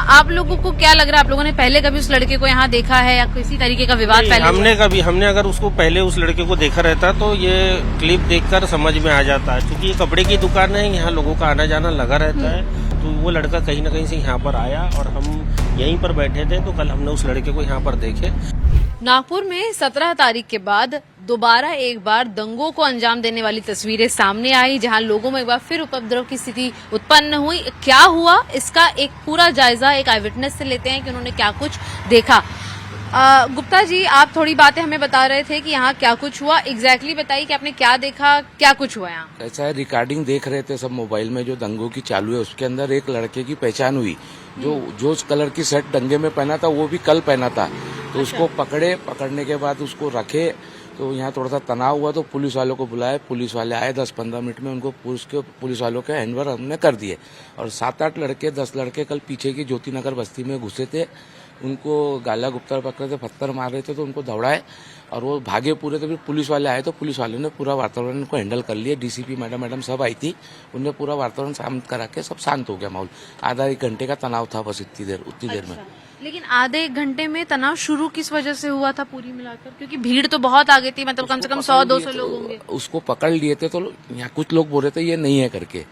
आप लोगों को क्या लग रहा है, आप लोगों ने पहले कभी उस लड़के को यहाँ देखा है या किसी तरीके का विवाद पहले? हमने अगर उसको पहले उस लड़के को देखा रहता तो ये क्लिप देखकर समझ में आ जाता है, क्योंकि ये कपड़े की दुकान है, यहाँ लोगों का आना जाना लगा रहता है। तो वो लड़का कहीं न कहीं से यहाँ पर आया और हम यहीं पर बैठे थे, तो कल हमने उस लड़के को यहाँ पर देखे। नागपुर में 17 तारीख के बाद दोबारा एक बार दंगों को अंजाम देने वाली तस्वीरें सामने आई, जहां लोगों में एक बार फिर उपद्रव की स्थिति उत्पन्न हुई। क्या हुआ, इसका एक पूरा जायजा एक आई विटनेस से लेते हैं कि उन्होंने क्या कुछ देखा। गुप्ता जी, आप थोड़ी बातें हमें बता रहे थे कि यहाँ क्या कुछ हुआ, एग्जैक्टली बताइए कि आपने क्या देखा, क्या कुछ हुआ यहाँ? ऐसा है, रिकॉर्डिंग देख रहे थे सब मोबाइल में जो दंगों की चालू है, उसके अंदर एक लड़के की पहचान हुई जो कलर की शर्ट दंगे में पहना था, वो भी कल पहना था। तो उसको पकड़ने के बाद उसको रखे, तो यहाँ थोड़ा सा तनाव हुआ, तो पुलिस वालों को बुलाया। पुलिस वाले आए, 10-15 मिनट में उनको पुलिस वालों के हैंडओवर हमने कर दिए। और 7-8 लड़के 10 लड़के कल पीछे की ज्योति नगर बस्ती में घुसे थे, उनको गाला गुप्ता पकड़े थे, पत्थर मार रहे थे, तो उनको दौड़ाए और वो भागे पूरे। तो फिर पुलिस वाले आए, तो पुलिस वालों ने पूरा वातावरण को हैंडल कर लिया। डीसीपी मैडम सब आई थी, उनने पूरा वातावरण शांत करा के सब शांत हो गया माहौल। आधा 1 घंटे का तनाव था बस उतनी देर में। लेकिन आधे 1 घंटे में तनाव शुरू किस वजह से हुआ था पूरी मिलाकर? क्योंकि भीड़ तो बहुत आ गई थी, मतलब कम से कम 100-200 लोग होंगे। उसको पकड़ लिए थे, तो यहाँ कुछ लोग बोल रहे थे ये नहीं है करके।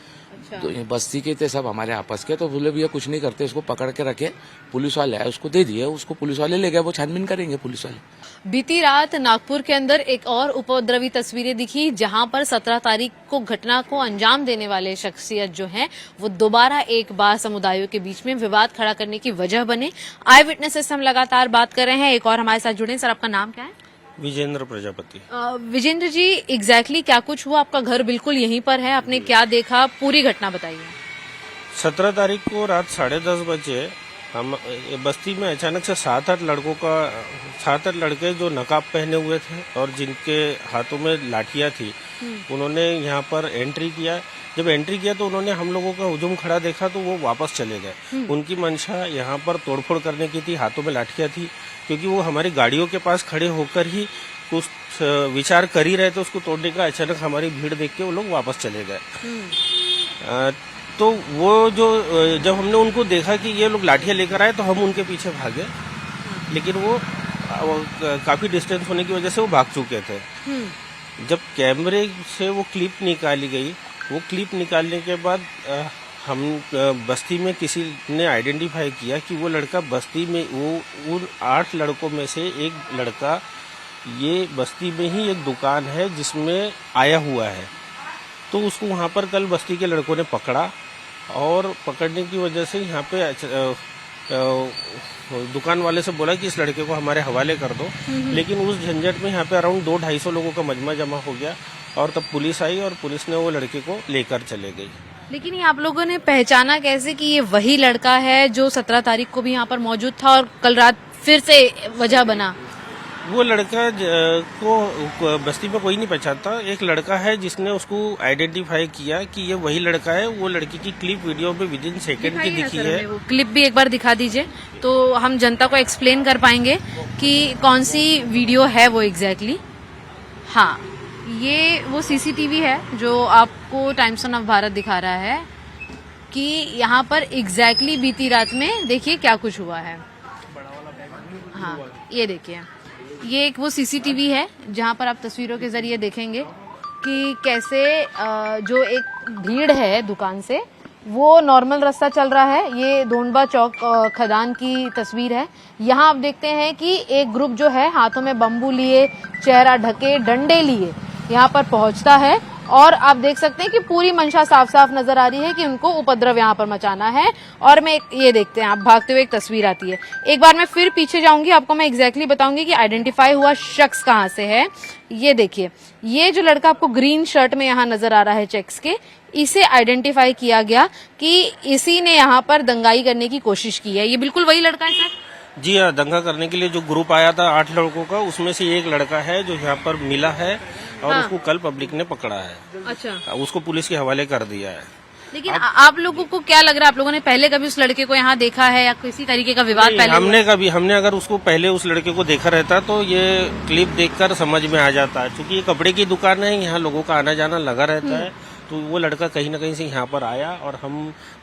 तो ये बस्ती के थे सब हमारे आपस के, तो बोले भैया कुछ नहीं करते, इसको पकड़ के रखे। पुलिस वाले आए, उसको दे दिए, उसको पुलिस वाले ले गए, वो छानबीन करेंगे पुलिस वाले। बीती रात नागपुर के अंदर एक और उपद्रवी तस्वीरें दिखी, जहां पर 17 तारीख को घटना को अंजाम देने वाले शख्सियत जो हैं वो दोबारा एक बार समुदायों के बीच में विवाद खड़ा करने की वजह बने। आई विटनेसेस से हम लगातार बात कर रहे हैं, एक और हमारे साथ जुड़े। सर, आपका नाम क्या है? विजेंद्र प्रजापति। विजेंद्र जी, एग्जैक्टली क्या कुछ हुआ? आपका घर बिल्कुल यहीं पर है, आपने क्या देखा, पूरी घटना बताइए। 17 तारीख को रात 10:30 बजे हम बस्ती में अचानक से 7-8 लड़के जो नकाब पहने हुए थे और जिनके हाथों में लाठियां थी, उन्होंने यहाँ पर एंट्री किया। जब एंट्री किया तो उन्होंने हम लोगों का हुजूम खड़ा देखा, तो वो वापस चले गए। उनकी मंशा यहाँ पर तोड़फोड़ करने की थी, हाथों में लाठियां थी, क्योंकि वो हमारी गाड़ियों के पास खड़े होकर ही कुछ विचार कर ही रहे थे उसको तोड़ने का। अचानक हमारी भीड़ देख के वो लोग वापस चले गए। तो वो जब हमने उनको देखा कि ये लोग लाठियां लेकर आए, तो हम उनके पीछे भागे, लेकिन वो काफी डिस्टेंस होने की वजह से वो भाग चुके थे। जब कैमरे से वो क्लिप निकाली गई, वो क्लिप निकालने के बाद हम बस्ती में किसी ने आइडेंटिफाई किया कि वो लड़का बस्ती में, वो उन 8 लड़कों में से एक लड़का ये बस्ती में ही एक दुकान है जिसमें आया हुआ है। तो उसको वहाँ पर कल बस्ती के लड़कों ने पकड़ा, और पकड़ने की वजह से यहाँ पे दुकान वाले से बोला कि इस लड़के को हमारे हवाले कर दो। लेकिन उस झंझट में यहाँ पे अराउंड 200-250 लोगों का मजमा जमा हो गया, और तब पुलिस आई और पुलिस ने वो लड़के को लेकर चले गई। लेकिन ये आप लोगों ने पहचाना कैसे कि ये वही लड़का है जो 17 तारीख को भी यहाँ पर मौजूद था और कल रात फिर से वजह बना? वो लड़का को बस्ती में कोई नहीं पहचानता। एक लड़का है जिसने उसको आइडेंटिफाई किया कि ये वही लड़का है। वो लड़की की क्लिप वीडियो में विदिन सेकंड की दिखी है। वो क्लिप भी एक बार दिखा दीजिए, तो हम जनता को एक्सप्लेन कर पाएंगे कि कौन सी वीडियो है वो एग्जैक्टली। हाँ, ये वो सीसीटीवी है जो आपको टाइम्स ऑफ भारत दिखा रहा है कि यहाँ पर एग्जैक्टली बीती रात में देखिए क्या कुछ हुआ है। हाँ, ये देखिए, ये एक वो सीसीटीवी है जहां पर आप तस्वीरों के जरिए देखेंगे कि कैसे जो एक भीड़ है दुकान से, वो नॉर्मल रास्ता चल रहा है। ये दोनबा चौक खदान की तस्वीर है। यहाँ आप देखते हैं कि एक ग्रुप जो है हाथों में बम्बू लिए, चेहरा ढके, डंडे लिए यहाँ पर पहुंचता है, और आप देख सकते हैं कि पूरी मंशा साफ साफ नजर आ रही है कि उनको उपद्रव यहाँ पर मचाना है। और मैं ये देखते हैं आप भागते हुए एक तस्वीर आती है। एक बार मैं फिर पीछे जाऊंगी, आपको मैं एग्जैक्टली बताऊंगी कि आइडेंटिफाई हुआ शख्स कहाँ से है। ये देखिए, ये जो लड़का आपको ग्रीन शर्ट में यहाँ नजर आ रहा है चेक्स के, इसे आइडेंटिफाई किया गया कि इसी ने यहाँ पर दंगाई करने की कोशिश की है। ये बिल्कुल वही लड़का है सर? जी हाँ, दंगा करने के लिए जो ग्रुप आया था 8 लड़कों का, उसमें से एक लड़का है जो यहाँ पर मिला है, और उसको कल पब्लिक ने पकड़ा है। अच्छा, उसको पुलिस के हवाले कर दिया है। लेकिन आप लोगों को क्या लग रहा है, आप लोगों ने पहले कभी उस लड़के को यहाँ देखा है या किसी तरीके का विवाद पहले? हमने अगर उसको पहले उस लड़के को देखा रहता तो ये क्लिप देखकर समझ में आ जाता है, क्योंकि ये कपड़े की दुकान है, यहाँ लोगों का आना जाना लगा रहता है। तो वो लड़का कहीं ना कहीं से यहाँ पर आया और हम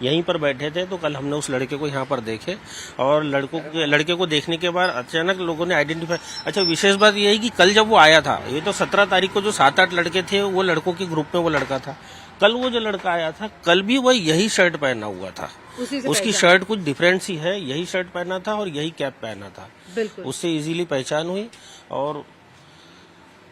यहीं पर बैठे थे, तो कल हमने उस लड़के को यहाँ पर देखे और लड़के को देखने के बाद अचानक लोगों ने आइडेंटिफाई। अच्छा, विशेष बात यह है कि कल जब वो आया था, ये तो 17 तारीख को जो 7-8 लड़के थे वो लड़कों के ग्रुप में वो लड़का था। कल वो जो लड़का आया था, कल भी वह यही शर्ट पहना हुआ था, उसकी शर्ट कुछ डिफरेंट सी है, यही शर्ट पहना था और यही कैप पहना था। बिल्कुल, उससे इजीली पहचान हुई। और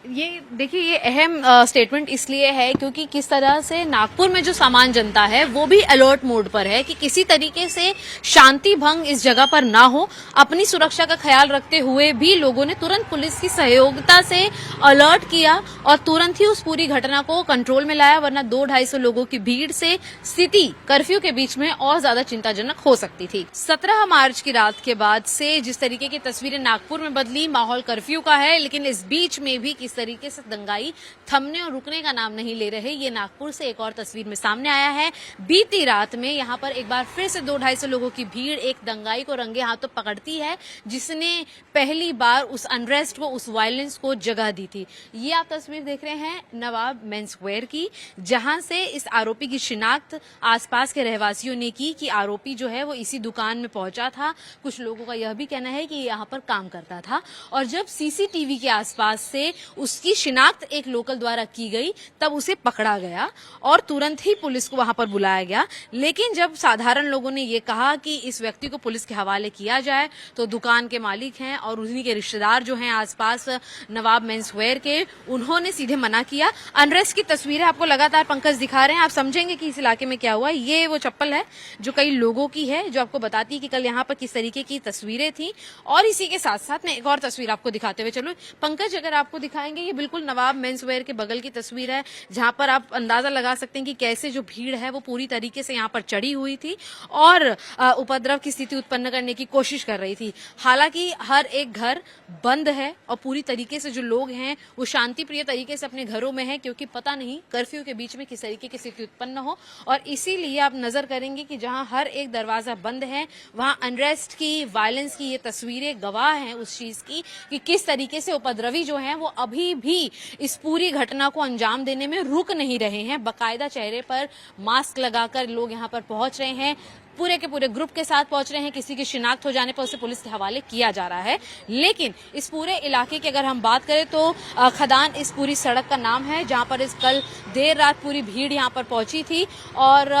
ये देखिए, ये अहम स्टेटमेंट इसलिए है क्योंकि किस तरह से नागपुर में जो सामान्य जनता है वो भी अलर्ट मोड पर है कि किसी तरीके से शांति भंग इस जगह पर ना हो। अपनी सुरक्षा का ख्याल रखते हुए भी लोगों ने तुरंत पुलिस की सहयोगिता से अलर्ट किया और तुरंत ही उस पूरी घटना को कंट्रोल में लाया, वरना 200-250 लोगों की भीड़ से स्थिति कर्फ्यू के बीच में और ज्यादा चिंताजनक हो सकती थी। 17 मार्च की रात के बाद से जिस तरीके की तस्वीरें नागपुर में बदली, माहौल कर्फ्यू का है, लेकिन इस बीच में भी किस तरीके से दंगाई थमने और रुकने का नाम नहीं ले रहे। ये नागपुर से एक और तस्वीर में सामने आया है। बीती रात में यहाँ पर एक बार फिर से 200-250 लोगों की भीड़ एक दंगाई को रंगे हाथों पकड़ती है, जिसने पहली बार उस अनरेस्ट को, उस वायलेंस को जगह दी थी। ये आप तस्वीर देख रहे हैं नवाब मेंस वेयर की, जहां से इस आरोपी की शिनाख्त आसपास के रहवासियों ने की कि आरोपी जो है वो इसी दुकान में पहुंचा था। कुछ लोगों का यह भी कहना है कि यहाँ पर काम करता था और जब सीसीटीवी के आसपास से उसकी शिनाख्त एक लोकल द्वारा की गई तब उसे पकड़ा गया और तुरंत ही पुलिस को वहां पर बुलाया गया। लेकिन जब साधारण लोगों ने ये कहा कि इस व्यक्ति को पुलिस के हवाले किया जाए तो दुकान के मालिक हैं और उन्हीं के रिश्तेदार जो हैं आसपास नवाब मेंस वेयर के, उन्होंने सीधे मना किया। अनरेस्ट की तस्वीरें आपको लगातार पंकज दिखा रहे हैं, आप समझेंगे कि इस इलाके में क्या हुआ। ये वो चप्पल है जो कई लोगों की है, जो आपको बताती है कि कल यहाँ पर किस तरीके की तस्वीरें थी। और इसी के साथ साथ मैं एक और तस्वीर आपको दिखाते हुए चलो पंकज, अगर आपको दिखाएंगे, ये बिल्कुल नवाब मेंस वेयर के बगल की तस्वीर है, जहां पर आप अंदाजा लगा सकते हैं कि कैसे जो भीड़ है वो पूरी तरीके से यहाँ पर चढ़ी हुई थी और उपद्रव की स्थिति उत्पन्न करने की कोशिश कर रही थी। हालांकि हर एक घर बंद है और पूरी तरीके से जो लोग हैं वो शांति प्रिय तरीके से अपने घरों में है, क्योंकि पता नहीं कर्फ्यू के बीच में किस तरीके की स्थिति उत्पन्न हो। और इसीलिए आप नजर करेंगे कि जहां हर एक दरवाजा बंद है, वहां अनरेस्ट की, वायलेंस की ये तस्वीरें गवाह हैं उस चीज की कि किस तरीके से उपद्रवी जो हैं वो अभी भी इस पूरी घटना को अंजाम देने में रुक नहीं रहे हैं। बाकायदा चेहरे पर मास्क लगाकर लोग यहाँ पर पहुंच रहे हैं, पूरे के पूरे ग्रुप के साथ पहुंच रहे हैं। किसी की शिनाख्त हो जाने पर उसे पुलिस के हवाले किया जा रहा है। लेकिन इस पूरे इलाके की अगर हम बात करें तो खदान इस पूरी सड़क का नाम है, जहां पर इस कल देर रात पूरी भीड़ यहां पर पहुंची थी। और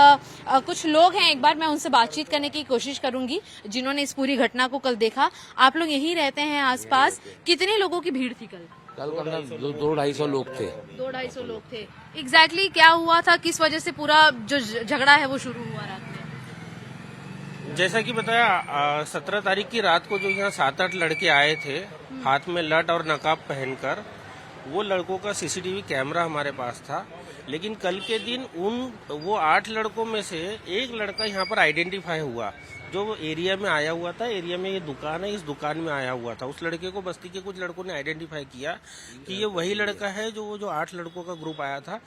कुछ लोग हैं, एक बार मैं उनसे बातचीत करने की कोशिश करूंगी जिन्होंने इस पूरी घटना को कल देखा। आप लोग यहीं रहते हैं आसपास, कितने लोगों की भीड़ थी कल? कल अंदर 200-250 लोग थे। 200-250 लोग थे। एग्जैक्टली क्या हुआ था, किस वजह से पूरा जो झगड़ा है वो शुरू हुआ रात में? जैसा कि बताया, 17 तारीख की रात को जो यहाँ 7-8 लड़के आए थे हाथ में लट और नकाब पहनकर, वो लड़कों का सीसीटीवी कैमरा हमारे पास था। लेकिन कल के दिन वो 8 लड़कों में से एक लड़का यहाँ पर आइडेंटिफाई हुआ, जो वो एरिया में आया हुआ था। एरिया में ये दुकान है, इस दुकान में आया हुआ था। उस लड़के को बस्ती के कुछ लड़कों ने आइडेंटिफाई किया कि ये वही लड़का है जो 8 लड़कों का ग्रुप आया था।